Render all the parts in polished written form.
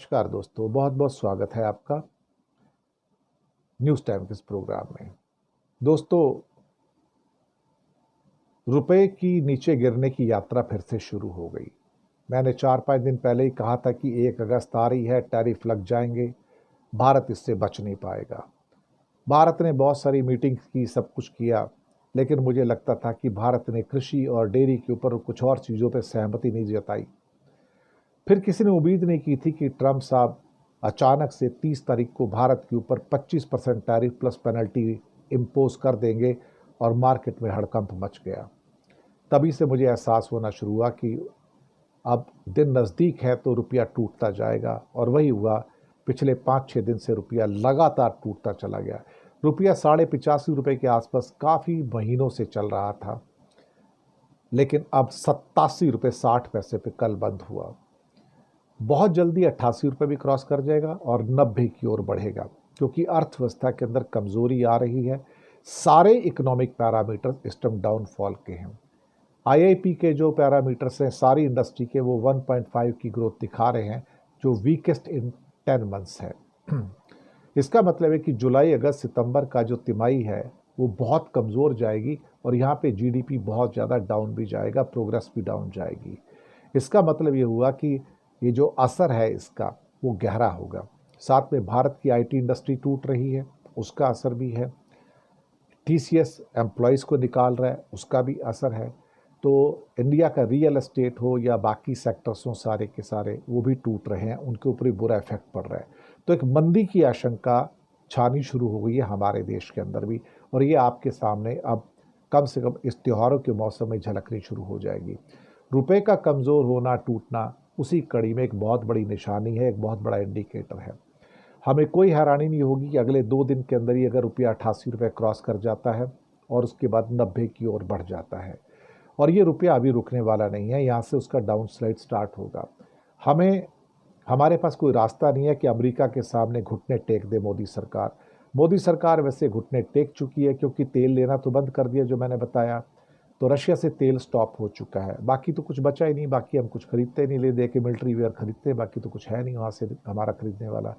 नमस्कार दोस्तों, बहुत बहुत स्वागत है आपका न्यूज़ टाइम के इस प्रोग्राम में। दोस्तों, रुपए की नीचे गिरने की यात्रा फिर से शुरू हो गई। मैंने 4-5 दिन पहले ही कहा था कि 1 अगस्त आ रही है, टैरिफ लग जाएंगे, भारत इससे बच नहीं पाएगा। भारत ने बहुत सारी मीटिंग्स की, सब कुछ किया, लेकिन मुझे लगता था कि भारत ने कृषि और डेयरी के ऊपर कुछ और चीज़ों पर सहमति नहीं जताई। फिर किसी ने उम्मीद नहीं की थी कि ट्रंप साहब अचानक से 30 तारीख को भारत के ऊपर 25% टैरिफ प्लस पेनल्टी इम्पोज कर देंगे और मार्केट में हड़कंप मच गया। तभी से मुझे एहसास होना शुरू हुआ कि अब दिन नज़दीक है तो रुपया टूटता जाएगा, और वही हुआ। पिछले 5-6 दिन से रुपया लगातार टूटता चला गया। रुपया 85.5 रुपये के आसपास काफ़ी महीनों से चल रहा था, लेकिन अब 87 रुपये 60 पैसे पे कल बंद हुआ। बहुत जल्दी 88 रुपये भी क्रॉस कर जाएगा और 90 की ओर बढ़ेगा, क्योंकि अर्थव्यवस्था के अंदर कमजोरी आ रही है। सारे इकोनॉमिक पैरामीटर इस टाइम डाउनफॉल के हैं। आईआईपी के जो पैरामीटर्स हैं सारी इंडस्ट्री के, वो 1.5 की ग्रोथ दिखा रहे हैं, जो वीकेस्ट इन 10 मंथ्स है। इसका मतलब है कि जुलाई, अगस्त, सितंबर का जो तिमाही है वो बहुत कमज़ोर जाएगी, और यहाँ पे जीडीपी बहुत ज़्यादा डाउन भी जाएगा, प्रोग्रेस भी डाउन जाएगी। इसका मतलब ये हुआ कि ये जो असर है इसका वो गहरा होगा। साथ में भारत की आईटी इंडस्ट्री टूट रही है, उसका असर भी है। टीसीएस एम्प्लॉयज़ को निकाल रहा है, उसका भी असर है। तो इंडिया का रियल एस्टेट हो या बाकी सेक्टर्स हो, सारे के सारे वो भी टूट रहे हैं, उनके ऊपर भी बुरा इफेक्ट पड़ रहा है। तो एक मंदी की आशंका छानी शुरू हो गई है हमारे देश के अंदर भी, और ये आपके सामने अब कम से कम इस त्योहारों के मौसम में झलकनी शुरू हो जाएगी। रुपए का कमज़ोर होना, टूटना उसी कड़ी में एक बहुत बड़ी निशानी है, एक बहुत बड़ा इंडिकेटर है। हमें कोई हैरानी नहीं होगी कि अगले 2 दिन के अंदर ही अगर रुपया 88 रुपये क्रॉस कर जाता है और उसके बाद 90 की ओर बढ़ जाता है। और ये रुपया अभी रुकने वाला नहीं है, यहाँ से उसका डाउन स्लाइड स्टार्ट होगा। हमारे पास कोई रास्ता नहीं है कि अमेरिका के सामने घुटने टेक दे मोदी सरकार। मोदी सरकार वैसे घुटने टेक चुकी है, क्योंकि तेल लेना तो बंद कर दिया, जो मैंने बताया। तो रशिया से तेल स्टॉप हो चुका है, बाकी तो कुछ बचा ही नहीं। बाकी हम कुछ खरीदते नहीं, ले दे के मिलिट्री वेयर खरीदते हैं, बाकी तो कुछ है नहीं वहाँ से हमारा खरीदने वाला।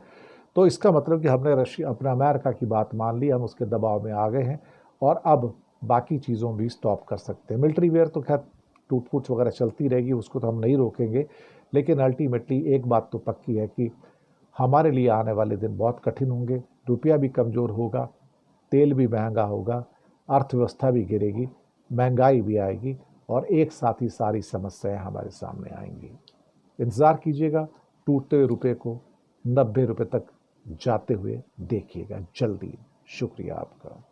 तो इसका मतलब कि हमने रशिया, अपना अमेरिका की बात मान ली, हम उसके दबाव में आ गए हैं, और अब बाकी चीज़ों भी स्टॉप कर सकते हैं। मिलिट्री वेयर तो खैर टूट फूट वगैरह चलती रहेगी, उसको तो हम नहीं रोकेंगे, लेकिन अल्टीमेटली एक बात तो पक्की है कि हमारे लिए आने वाले दिन बहुत कठिन होंगे। रुपया भी कमज़ोर होगा, तेल भी महंगा होगा, अर्थव्यवस्था भी गिरेगी, महंगाई भी आएगी, और एक साथ ही सारी समस्याएं हमारे सामने आएंगी। इंतज़ार कीजिएगा, टूटते हुए रुपये को 90 रुपये तक जाते हुए देखिएगा जल्दी। शुक्रिया आपका।